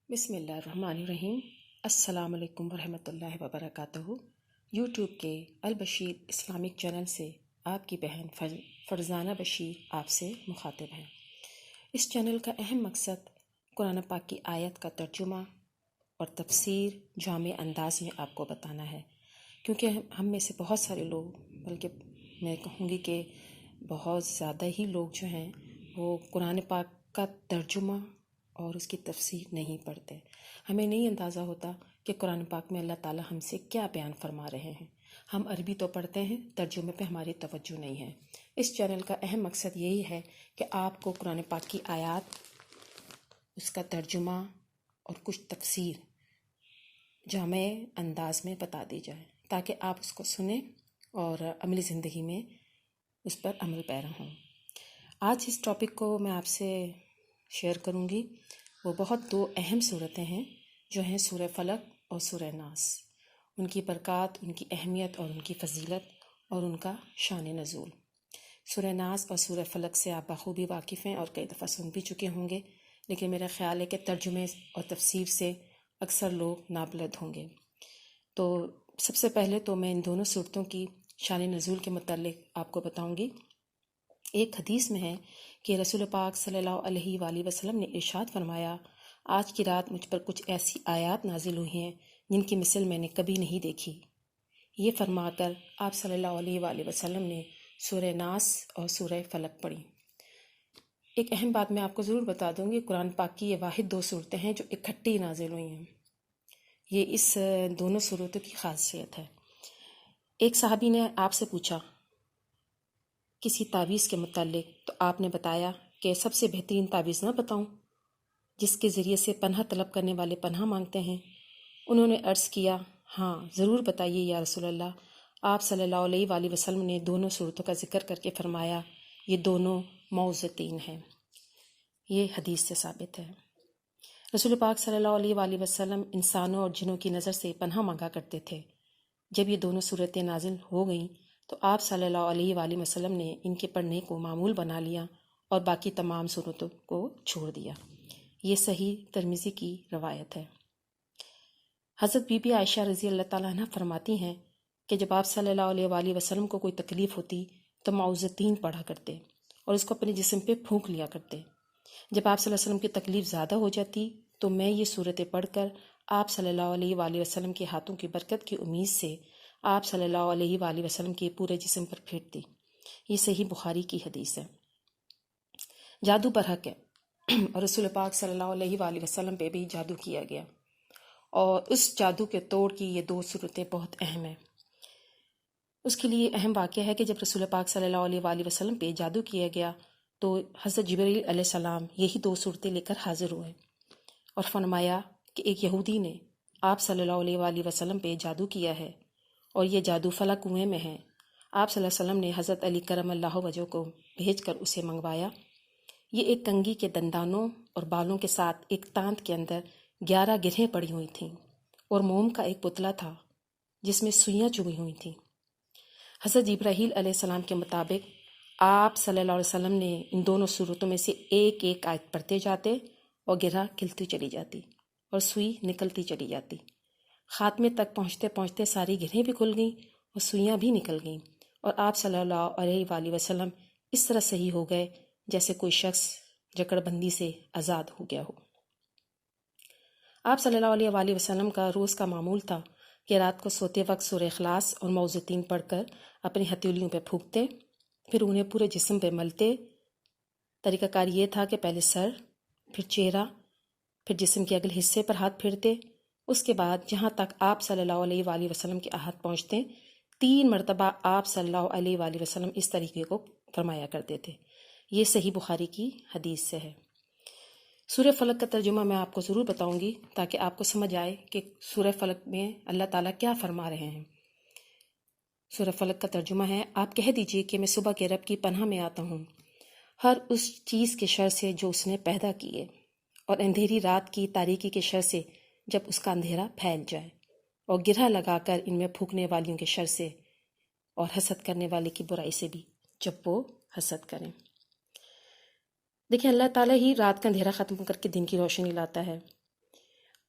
بسم اللہ الرحمن الرحیم۔ السلام علیکم ورحمۃ اللہ وبرکاتہ۔ یوٹیوب کے البشیر اسلامک چینل سے آپ کی بہن فرزانہ بشیر آپ سے مخاطب ہیں۔ اس چینل کا اہم مقصد قرآن پاک کی آیت کا ترجمہ اور تفسیر جامع انداز میں آپ کو بتانا ہے، کیونکہ ہم میں سے بہت سارے لوگ، بلکہ میں کہوں گی کہ بہت زیادہ ہی لوگ جو ہیں وہ قرآن پاک کا ترجمہ اور اس کی تفسیر نہیں پڑھتے۔ ہمیں نہیں اندازہ ہوتا کہ قرآن پاک میں اللہ تعالیٰ ہم سے کیا بیان فرما رہے ہیں۔ ہم عربی تو پڑھتے ہیں، ترجمے پہ ہماری توجہ نہیں ہے۔ اس چینل کا اہم مقصد یہی ہے کہ آپ کو قرآن پاک کی آیات، اس کا ترجمہ اور کچھ تفسیر جامع انداز میں بتا دی جائے، تاکہ آپ اس کو سنیں اور عملی زندگی میں اس پر عمل پیرا ہوں۔ آج اس ٹاپک کو میں آپ سے شیئر کروں گی، وہ بہت دو اہم صورتیں ہیں جو ہیں سورہ فلق اور سورہ ناس۔ ان کی برکات، ان کی اہمیت اور ان کی فضیلت اور ان کا شان نزول۔ سورہ ناس اور سورہ فلق سے آپ بخوبی واقف ہیں اور کئی دفعہ سن بھی چکے ہوں گے، لیکن میرا خیال ہے کہ ترجمے اور تفسیر سے اکثر لوگ نابلد ہوں گے۔ تو سب سے پہلے تو میں ان دونوں صورتوں کی شان نزول کے متعلق آپ کو بتاؤں گی۔ ایک حدیث میں ہے کہ رسول پاک صلی اللہ علیہ وآلہ وسلم نے ارشاد فرمایا، آج کی رات مجھ پر کچھ ایسی آیات نازل ہوئی ہیں جن کی مثل میں نے کبھی نہیں دیکھی۔ یہ فرما کر آپ صلی اللہ علیہ وآلہ وسلم نے سورہ ناس اور سورہ فلق پڑھی۔ ایک اہم بات میں آپ کو ضرور بتا دوں گی، قرآن پاک کی یہ واحد دو صورتیں ہیں جو اکٹھی نازل ہوئی ہیں۔ یہ اس دونوں صورتوں کی خاصیت ہے۔ ایک صحابی نے آپ سے پوچھا کسی تعویذ کے متعلق، تو آپ نے بتایا کہ سب سے بہترین تعویذ نہ بتاؤں جس کے ذریعے سے پناہ طلب کرنے والے پناہ مانگتے ہیں؟ انہوں نے عرض کیا، ہاں ضرور بتائیے یا رسول اللہ۔ آپ صلی اللہ علیہ وآلہ وسلم نے دونوں صورتوں کا ذکر کر کے فرمایا، یہ دونوں معوذتین ہیں۔ یہ حدیث سے ثابت ہے۔ رسول پاک صلی اللہ علیہ وآلہ وسلم انسانوں اور جنوں کی نظر سے پناہ مانگا کرتے تھے۔ جب یہ دونوں صورتیں نازل ہو گئیں تو آپ صلی اللہ علیہ وآلہ وسلم نے ان کے پڑھنے کو معمول بنا لیا اور باقی تمام صورتوں کو چھوڑ دیا۔ یہ صحیح ترمذی کی روایت ہے۔ حضرت بی بی عائشہ رضی اللہ تعالیٰ عنہ فرماتی ہیں کہ جب آپ صلی اللہ علیہ وآلہ وسلم کو کوئی تکلیف ہوتی تو معوذتین پڑھا کرتے اور اس کو اپنے جسم پہ پھونک لیا کرتے۔ جب آپ صلی اللہ علیہ وسلم کی تکلیف زیادہ ہو جاتی تو میں یہ صورتیں پڑھ کر آپ صلی اللہ علیہ وآلہ وسلم کے ہاتھوں کی برکت کی امید سے آپ صلی اللہ علیہ وآلہ وسلم کے پورے جسم پر پھینکتی۔ یہ صحیح بخاری کی حدیث ہے۔ جادو برحق ہے اور رسول پاک صلی اللہ علیہ وآلہ وسلم پہ بھی جادو کیا گیا، اور اس جادو کے توڑ کی یہ دو صورتیں بہت اہم ہیں۔ اس کے لیے اہم واقعہ ہے کہ جب رسول پاک صلی اللہ علیہ وآلہ وسلم پہ جادو کیا گیا تو حضرت جبرائیل علیہ السلام یہی دو صورتیں لے کر حاضر ہوئے اور فرمایا کہ ایک یہودی نے آپ صلی اللہ علیہ وآلہ وسلم پہ جادو کیا ہے اور یہ جادو فلاں کنویں میں ہے۔ آپ صلی اللہ علیہ وسلم نے حضرت علی کرم اللہ وجہ کو بھیج کر اسے منگوایا۔ یہ ایک کنگھی کے دندانوں اور بالوں کے ساتھ ایک تانت کے اندر 11 گرہیں پڑی ہوئی تھیں اور موم کا ایک پتلا تھا جس میں سوئیاں چبھی ہوئی تھیں۔ حضرت جبرائیل علیہ السلام کے مطابق آپ صلی اللہ علیہ وسلم نے ان دونوں صورتوں میں سے ایک ایک آیت پڑھتے جاتے اور گرہ کھلتی چلی جاتی اور سوئی نکلتی چلی جاتی۔ خاتمے تک پہنچتے پہنچتے ساری گرہیں بھی کھل گئیں اور سوئیاں بھی نکل گئیں، اور آپ صلی اللہ علیہ وآلہ وسلم اس طرح صحیح ہو گئے جیسے کوئی شخص جکڑ بندی سے آزاد ہو گیا ہو۔ آپ صلی اللہ علیہ وآلہ وسلم کا روز کا معمول تھا کہ رات کو سوتے وقت سورہ اخلاص اور معوذتین پڑھ کر اپنی ہتھیلیوں پہ پھونکتے، پھر انہیں پورے جسم پہ ملتے۔ طریقہ کار یہ تھا کہ پہلے سر، پھر چہرہ، پھر جسم کے اگلے حصے پر ہاتھ پھیرتے۔ اس کے بعد جہاں تک آپ صلی اللہ علیہ وآلہ وسلم کے ہاتھ پہنچتے 3 مرتبہ آپ صلی اللہ علیہ وآلہ وسلم اس طریقے کو فرمایا کرتے تھے۔ یہ صحیح بخاری کی حدیث سے ہے۔ سورہ فلق کا ترجمہ میں آپ کو ضرور بتاؤں گی تاکہ آپ کو سمجھ آئے کہ سورہ فلق میں اللہ تعالیٰ کیا فرما رہے ہیں۔ سورہ فلق کا ترجمہ ہے، آپ کہہ دیجئے کہ میں صبح کے رب کی پناہ میں آتا ہوں ہر اس چیز کے شر سے جو اس نے پیدا کی ہے، اور اندھیری رات کی تاریکی کے شر سے جب اس کا اندھیرا پھیل جائے، اور گرہ لگا کر ان میں پھونکنے والیوں کے شر سے، اور حسد کرنے والے کی برائی سے بھی جب وہ حسد کریں۔ دیکھیں، اللہ تعالیٰ ہی رات کا اندھیرا ختم کر کے دن کی روشنی لاتا ہے۔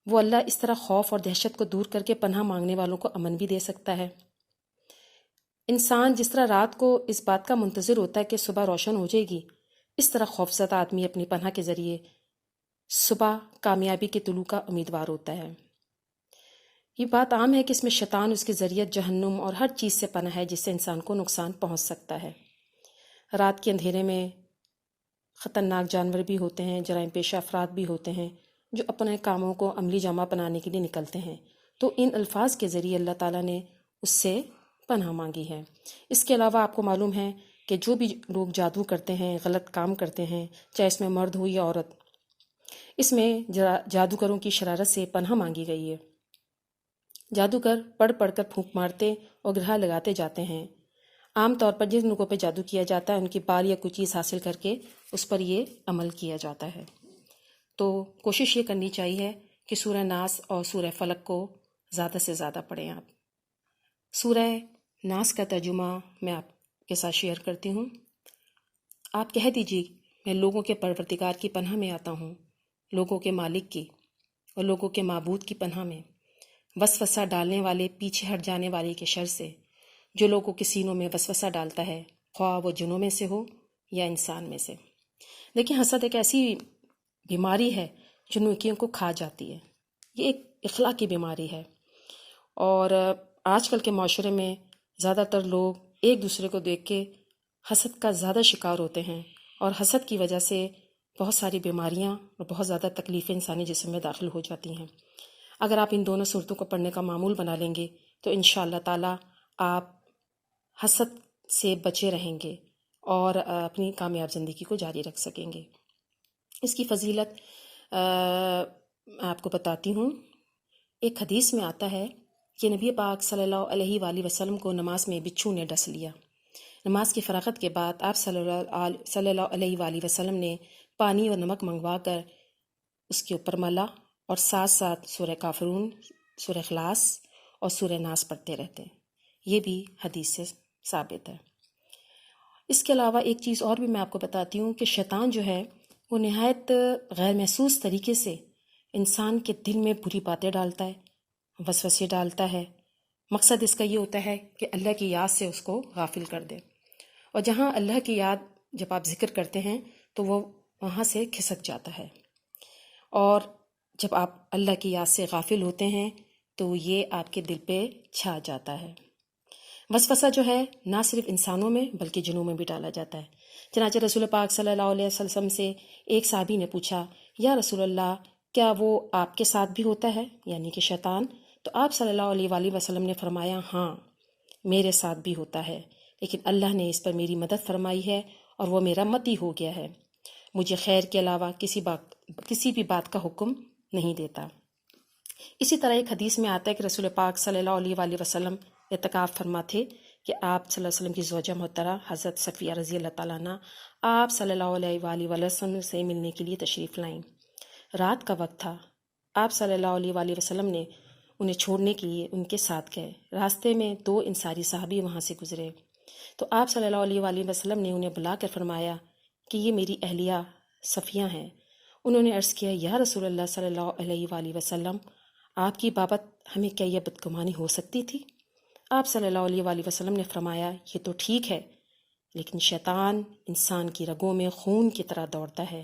وہ اللہ اس طرح خوف اور دہشت کو دور کر کے پناہ مانگنے والوں کو امن بھی دے سکتا ہے۔ انسان جس طرح رات کو اس بات کا منتظر ہوتا ہے کہ صبح روشن ہو جائے گی، اس طرح خوفزدہ آدمی اپنی پناہ کے ذریعے صبح کامیابی کے طلوع کا امیدوار ہوتا ہے۔ یہ بات عام ہے کہ اس میں شیطان اس کے ذریعے جہنم اور ہر چیز سے پناہ ہے جس سے انسان کو نقصان پہنچ سکتا ہے۔ رات کے اندھیرے میں خطرناک جانور بھی ہوتے ہیں، جرائم پیشہ افراد بھی ہوتے ہیں جو اپنے کاموں کو عملی جامہ بنانے کے لیے نکلتے ہیں، تو ان الفاظ کے ذریعے اللہ تعالیٰ نے اس سے پناہ مانگی ہے۔ اس کے علاوہ آپ کو معلوم ہے کہ جو بھی لوگ جادو کرتے ہیں، غلط کام کرتے ہیں، چاہے اس میں مرد ہو یا عورت، اس میں جادوگروں کی شرارت سے پناہ مانگی گئی ہے۔ جادوگر پڑھ پڑھ کر پھونک مارتے اور گرہ لگاتے جاتے ہیں۔ عام طور پر جن لوگوں پہ جادو کیا جاتا ہے ان کی بال یا کوئی چیز حاصل کر کے اس پر یہ عمل کیا جاتا ہے۔ تو کوشش یہ کرنی چاہیے کہ سورہ ناس اور سورہ فلق کو زیادہ سے زیادہ پڑھیں آپ۔ سورہ ناس کا ترجمہ میں آپ کے ساتھ شیئر کرتی ہوں۔ آپ کہہ دیجیے، میں لوگوں کے پروردگار کی پناہ میں آتا ہوں، لوگوں کے مالک کی اور لوگوں کے معبود کی پناہ میں، وسوسہ ڈالنے والے، پیچھے ہٹ جانے والے کے شر سے، جو لوگوں کے سینوں میں وسوسہ ڈالتا ہے، خواہ وہ جنوں میں سے ہو یا انسان میں سے۔ لیکن حسد ایک ایسی بیماری ہے جو نیکیوں کو کھا جاتی ہے۔ یہ ایک اخلاقی بیماری ہے، اور آج کل کے معاشرے میں زیادہ تر لوگ ایک دوسرے کو دیکھ کے حسد کا زیادہ شکار ہوتے ہیں، اور حسد کی وجہ سے بہت ساری بیماریاں اور بہت زیادہ تکلیفیں انسانی جسم میں داخل ہو جاتی ہیں۔ اگر آپ ان دونوں صورتوں کو پڑھنے کا معمول بنا لیں گے تو انشاءاللہ تعالیٰ آپ حسد سے بچے رہیں گے اور اپنی کامیاب زندگی کو جاری رکھ سکیں گے۔ اس کی فضیلت آپ کو بتاتی ہوں۔ ایک حدیث میں آتا ہے کہ نبی پاک صلی اللہ علیہ وآلہ وسلم کو نماز میں بچھو نے ڈس لیا۔ نماز کی فراغت کے بعد آپ صلی اللہ علیہ وآلہ وسلم نے پانی اور نمک منگوا کر اس کے اوپر ملا اور ساتھ ساتھ سورہ کافرون، سورہ اخلاص اور سورہ ناس پڑھتے رہتے ہیں۔ یہ بھی حدیث سے ثابت ہے۔ اس کے علاوہ ایک چیز اور بھی میں آپ کو بتاتی ہوں کہ شیطان جو ہے وہ نہایت غیر محسوس طریقے سے انسان کے دل میں بری باتیں ڈالتا ہے، وسوسے ڈالتا ہے۔ مقصد اس کا یہ ہوتا ہے کہ اللہ کی یاد سے اس کو غافل کر دے، اور جہاں اللہ کی یاد جب آپ ذکر کرتے ہیں تو وہ وہاں سے کھسک جاتا ہے، اور جب آپ اللہ کی یاد سے غافل ہوتے ہیں تو یہ آپ کے دل پہ چھا جاتا ہے۔ وسوسہ جو ہے نہ صرف انسانوں میں بلکہ جنوں میں بھی ڈالا جاتا ہے۔ چنانچہ رسول پاک صلی اللہ علیہ وسلم سے ایک صحابی نے پوچھا، یا رسول اللہ، کیا وہ آپ کے ساتھ بھی ہوتا ہے، یعنی کہ شیطان؟ تو آپ صلی اللہ علیہ وآلہ وسلم نے فرمایا، ہاں میرے ساتھ بھی ہوتا ہے، لیکن اللہ نے اس پر میری مدد فرمائی ہے اور وہ میرا متی ہو گیا ہے، مجھے خیر کے علاوہ کسی بھی بات کا حکم نہیں دیتا۔ اسی طرح ایک حدیث میں آتا ہے کہ رسول پاک صلی اللہ علیہ وآلہ وسلم اعتکاف فرما تھے کہ آپ صلی اللہ علیہ وسلم کی زوجہ محترمہ حضرت صفیہ رضی اللہ تعالیٰ عنہ آپ صلی اللہ علیہ وآلہ وسلم سے ملنے کے لیے تشریف لائیں۔ رات کا وقت تھا، آپ صلی اللہ علیہ وآلہ وسلم نے انہیں چھوڑنے کے لیے ان کے ساتھ گئے۔ راستے میں 2 انصاری صحابی وہاں سے گزرے تو آپ صلی اللہ علیہ وآلہ وسلم نے انہیں بلا کر فرمایا کہ یہ میری اہلیہ صفیہ ہیں۔ انہوں نے عرض کیا، یا رسول اللہ صلی اللہ علیہ وآلہ وسلم، آپ کی بابت ہمیں کیا یہ بدگمانی ہو سکتی تھی؟ آپ صلی اللہ علیہ وآلہ وسلم نے فرمایا، یہ تو ٹھیک ہے، لیکن شیطان انسان کی رگوں میں خون کی طرح دوڑتا ہے،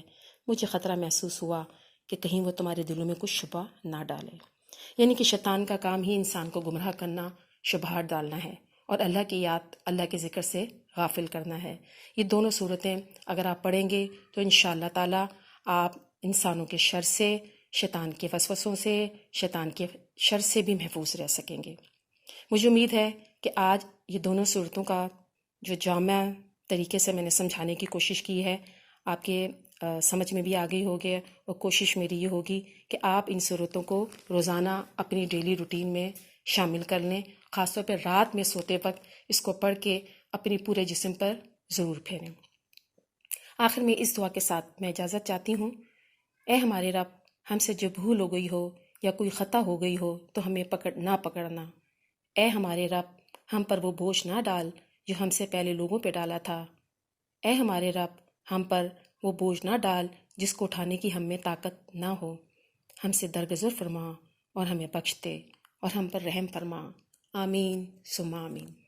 مجھے خطرہ محسوس ہوا کہ کہیں وہ تمہارے دلوں میں کچھ شبہ نہ ڈالے۔ یعنی کہ شیطان کا کام ہی انسان کو گمراہ کرنا، شبہات ڈالنا ہے، اور اللہ کی یاد، اللہ کے ذکر سے غافل کرنا ہے۔ یہ دونوں صورتیں اگر آپ پڑھیں گے تو انشاءاللہ تعالیٰ آپ انسانوں کے شر سے، شیطان کے وسوسوں سے، شیطان کے شر سے بھی محفوظ رہ سکیں گے۔ مجھے امید ہے کہ آج یہ دونوں صورتوں کا جو جامع طریقے سے میں نے سمجھانے کی کوشش کی ہے آپ کے سمجھ میں بھی آ گئی ہوگی، اور کوشش میری یہ ہوگی کہ آپ ان صورتوں کو روزانہ اپنی ڈیلی روٹین میں شامل کر لیں، خاص طور پہ رات میں سوتے وقت اس کو پڑھ کے اپنے پورے جسم پر ضرور پھیریں۔ آخر میں اس دعا کے ساتھ میں اجازت چاہتی ہوں۔ اے ہمارے رب، ہم سے جو بھول ہو گئی ہو یا کوئی خطا ہو گئی ہو تو ہمیں نہ پکڑنا۔ اے ہمارے رب، ہم پر وہ بوجھ نہ ڈال جو ہم سے پہلے لوگوں پہ ڈالا تھا۔ اے ہمارے رب، ہم پر وہ بوجھ نہ ڈال جس کو اٹھانے کی ہم میں طاقت نہ ہو۔ ہم سے درگزر فرما اور ہمیں بخش دے اور ہم پر رحم فرما، آمین ثم آمین۔